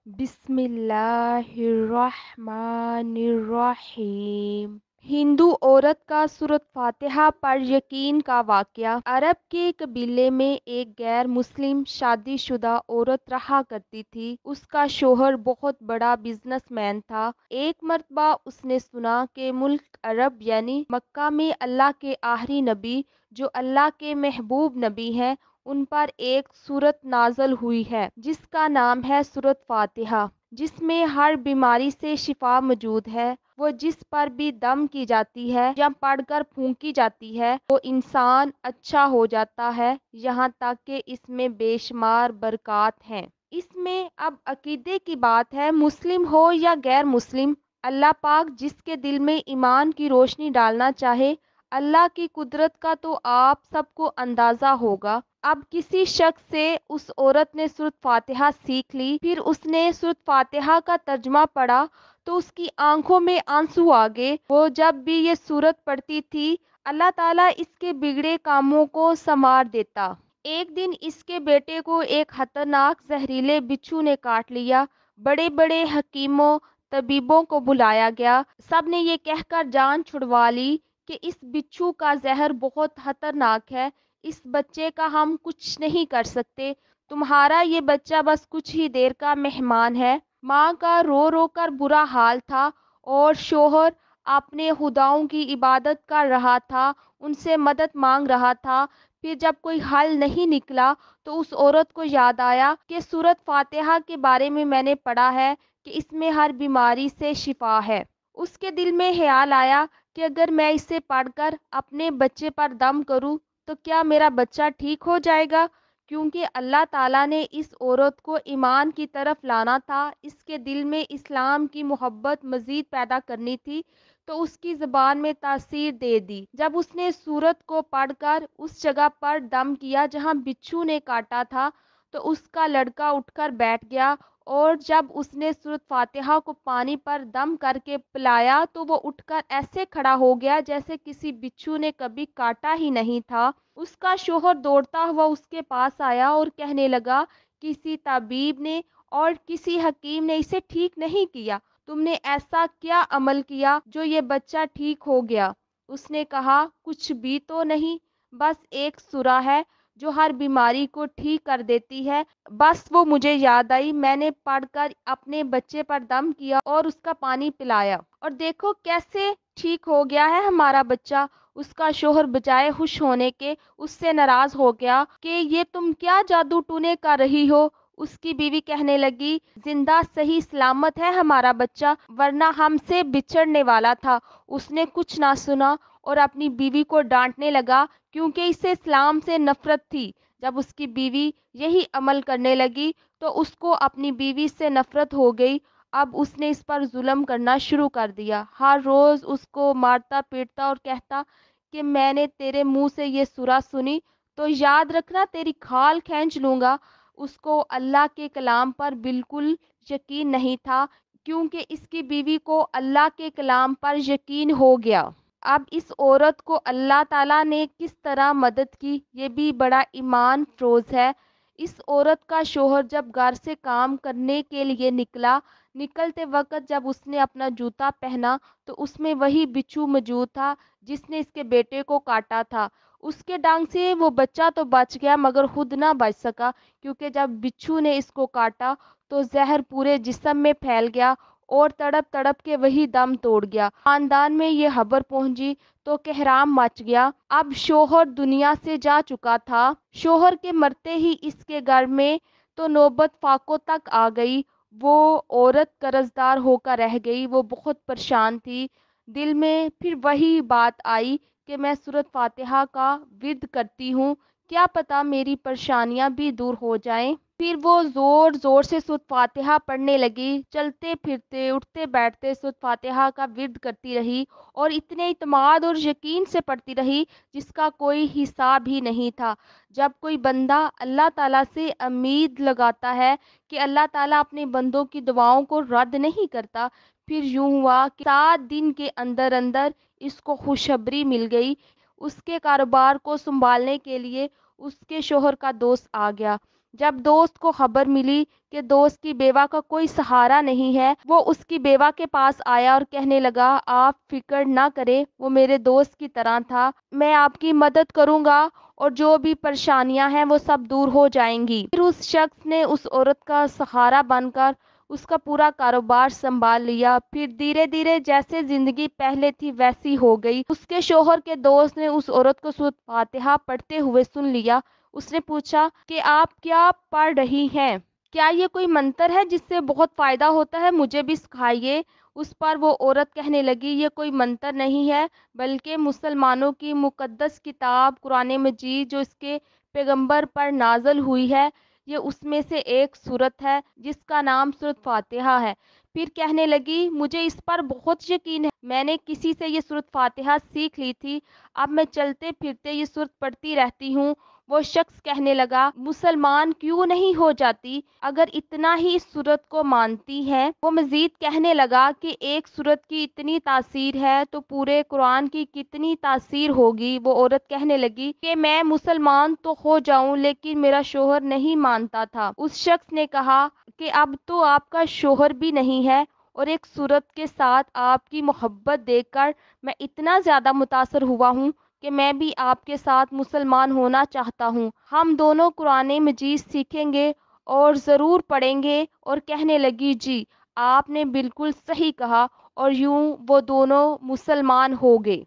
بسم اللہ الرحمن الرحیم۔ ہندو عورت کا سورۃ فاتحہ پر یقین کا واقعہ۔ عرب کے قبیلے میں ایک غیر مسلم شادی شدہ عورت رہا کرتی تھی۔ اس کا شوہر بہت بڑا بزنس مین تھا۔ ایک مرتبہ اس نے سنا کہ ملک عرب یعنی مکہ میں اللہ کے آخری نبی جو اللہ کے محبوب نبی ہیں ان پر ایک سورت نازل ہوئی ہے جس کا نام ہے سورۃ فاتحہ، جس میں ہر بیماری سے شفا موجود ہے۔ وہ جس پر بھی دم کی جاتی ہے یا پڑھ کر پھونکی جاتی ہے وہ انسان اچھا ہو جاتا ہے، یہاں تک کہ اس میں بے شمار برکات ہیں۔ اس میں اب عقیدے کی بات ہے، مسلم ہو یا غیر مسلم، اللہ پاک جس کے دل میں ایمان کی روشنی ڈالنا چاہے۔ اللہ کی قدرت کا تو آپ سب کو اندازہ ہوگا۔ اب کسی شخص سے اس عورت نے سورۃ فاتحہ سیکھ لی، پھر اس نے سورۃ فاتحہ کا ترجمہ پڑھا تو اس کی آنکھوں میں آنسو آ گئے۔ وہ جب بھی یہ سورت پڑھتی تھی اللہ تعالیٰ اس کے بگڑے کاموں کو سنوار دیتا۔ ایک دن اس کے بیٹے کو ایک خطرناک زہریلے بچھو نے کاٹ لیا۔ بڑے بڑے حکیموں طبیبوں کو بلایا گیا، سب نے یہ کہہ کر جان چھڑوا لی کہ اس بچھو کا زہر بہت خطرناک ہے، اس بچے کا ہم کچھ نہیں کر سکتے، تمہارا یہ بچہ بس کچھ ہی دیر کا مہمان ہے۔ ماں کا رو رو کر برا حال تھا اور شوہر اپنے خداؤں کی عبادت کر رہا تھا، ان سے مدد مانگ رہا تھا۔ پھر جب کوئی حل نہیں نکلا تو اس عورت کو یاد آیا کہ سورۃ فاتحہ کے بارے میں نے پڑھا ہے کہ اس میں ہر بیماری سے شفا ہے۔ اس کے دل میں خیال آیا کہ اگر میں اسے پڑھ کر اپنے بچے پر دم کروں تو کیا میرا بچہ ٹھیک ہو جائے گا؟ کیونکہ اللہ تعالیٰ نے اس عورت کو ایمان کی طرف لانا تھا، اس کے دل میں اسلام کی محبت مزید پیدا کرنی تھی، تو اس کی زبان میں تاثیر دے دی۔ جب اس نے سورت کو پڑھ کر اس جگہ پر دم کیا جہاں بچھو نے کاٹا تھا تو اس کا لڑکا اٹھ کر بیٹھ گیا، اور جب اس نے سورۃ فاتحہ کو پانی پر دم کر کے پلایا تو وہ اٹھ کر ایسے کھڑا ہو گیا جیسے کسی بچھو نے کبھی کاٹا ہی نہیں تھا۔ اس کا شوہر دوڑتا ہوا اس کے پاس آیا اور کہنے لگا، کسی طبیب نے اور کسی حکیم نے اسے ٹھیک نہیں کیا، تم نے ایسا کیا عمل کیا جو یہ بچہ ٹھیک ہو گیا؟ اس نے کہا، کچھ بھی تو نہیں، بس ایک سورہ ہے جو ہر بیماری کو ٹھیک کر دیتی ہے، بس وہ مجھے یاد آئی، میں نے پڑھ کر اپنے بچے پر دم کیا اور اس کا پانی پلایا، اور دیکھو کیسے ٹھیک ہو گیا ہے ہمارا بچہ۔ اس کا شوہر بجائے خوش ہونے کے اس سے ناراض ہو گیا کہ یہ تم کیا جادو ٹونے کر رہی ہو۔ اس کی بیوی کہنے لگی، زندہ صحیح سلامت ہے ہمارا بچہ، ورنہ ہم سے بچھڑنے والا تھا۔ اس نے کچھ نہ سنا اور اپنی بیوی کو ڈانٹنے لگا کیونکہ اسے اسلام سے نفرت تھی۔ جب اس کی بیوی یہی عمل کرنے لگی تو اس کو اپنی بیوی سے نفرت ہو گئی۔ اب اس نے اس پر ظلم کرنا شروع کر دیا، ہر روز اس کو مارتا پیٹتا اور کہتا کہ میں نے تیرے منہ سے یہ سورہ سنی تو یاد رکھنا تیری کھال کھینچ لوں گا۔ اس کو اللہ کے کلام پر بالکل یقین نہیں تھا کیونکہ اس کی بیوی کو اللہ کے کلام پر یقین ہو گیا۔ اب اس عورت کو اللہ تعالیٰ نے کس طرح مدد کی یہ بھی بڑا ایمان افروز ہے۔ اس عورت کا شوہر جب گھر سے کام کرنے کے لیے نکلتے وقت جب اس نے اپنا جوتا پہنا تو اس میں وہی بچھو موجود تھا جس نے اس کے بیٹے کو کاٹا تھا۔ اس کے ڈنگ سے وہ بچہ تو بچ گیا مگر خود نہ بچ سکا، کیونکہ جب بچھو نے اس کو کاٹا تو زہر پورے جسم میں پھیل گیا اور تڑپ تڑپ کے وہی دم توڑ گیا۔ خاندان میں یہ خبر پہنچی تو کہرام مچ گیا۔ اب شوہر دنیا سے جا چکا تھا۔ شوہر کے مرتے ہی اس کے گھر میں تو نوبت فاقوں تک آ گئی۔ وہ عورت قرضدار ہو کر رہ گئی، وہ بہت پریشان تھی۔ دل میں پھر وہی بات آئی کہ میں سورۃ فاتحہ کا ورد کرتی ہوں، کیا پتہ میری پریشانیاں بھی دور ہو جائیں۔ پھر وہ زور زور سے سورۃ فاتحہ پڑھنے لگی، چلتے پھرتے اٹھتے بیٹھتے سورۃ فاتحہ کا ورد کرتی رہی اور اتنے اعتماد اور یقین سے پڑھتی رہی جس کا کوئی حساب ہی نہیں تھا۔ جب کوئی بندہ اللہ تعالیٰ سے امید لگاتا ہے کہ اللہ تعالیٰ اپنے بندوں کی دعاؤں کو رد نہیں کرتا، پھر یوں ہوا کہ 7 دن کے اندر اندر اس کو خوشخبری مل گئی۔ اس کے کاروبار کو سنبھالنے کے لیے اس کے شوہر کا دوست آ گیا جب دوست کو خبر ملی کہ دوست کی بیوہ کا کوئی سہارا نہیں ہے، وہ اس کی بیوہ کے پاس آیا اور کہنے لگا، آپ فکر نہ کریں، وہ میرے دوست کی طرح تھا، میں آپ کی مدد کروں گا اور جو بھی پریشانیاں ہیں وہ سب دور ہو جائیں گی۔ پھر اس شخص نے اس عورت کا سہارا بن کر اس کا پورا کاروبار سنبھال لیا۔ پھر دھیرے دھیرے جیسے زندگی پہلے تھی ویسی ہو گئی۔ اس کے شوہر کے دوست نے اس عورت کو سورۃ فاتحہ پڑھتے ہوئے سن لیا۔ اس نے پوچھا کہ آپ کیا پڑھ رہی ہیں؟ کیا یہ کوئی منتر ہے جس سے بہت فائدہ ہوتا ہے؟ مجھے بھی سکھائیے۔ اس پر وہ عورت کہنے لگی، یہ کوئی منتر نہیں ہے، بلکہ مسلمانوں کی مقدس کتاب قرآن مجید جو اس کے پیغمبر پر نازل ہوئی ہے، یہ اس میں سے ایک سورت ہے جس کا نام سورۃ فاتحہ ہے۔ پھر کہنے لگی، مجھے اس پر بہت یقین ہے، میں نے کسی سے یہ سورۃ فاتحہ سیکھ لی تھی، اب میں چلتے پھرتے یہ سورت پڑھتی رہتی ہوں۔ وہ شخص کہنے لگا، مسلمان کیوں نہیں ہو جاتی اگر اتنا ہی اس سورت کو مانتی ہے؟ وہ مزید کہنے لگا کہ ایک سورت کی اتنی تاثیر ہے تو پورے قرآن کی کتنی تاثیر ہوگی؟ وہ عورت کہنے لگی کہ میں مسلمان تو ہو جاؤں لیکن میرا شوہر نہیں مانتا تھا۔ اس شخص نے کہا کہ اب تو آپ کا شوہر بھی نہیں ہے اور ایک سورت کے ساتھ آپ کی محبت دیکھ کر میں اتنا زیادہ متاثر ہوا ہوں کہ میں بھی آپ کے ساتھ مسلمان ہونا چاہتا ہوں۔ ہم دونوں قرآن مجید سیکھیں گے اور ضرور پڑھیں گے۔ اور کہنے لگی، جی آپ نے بالکل صحیح کہا، اور یوں وہ دونوں مسلمان ہو گئے۔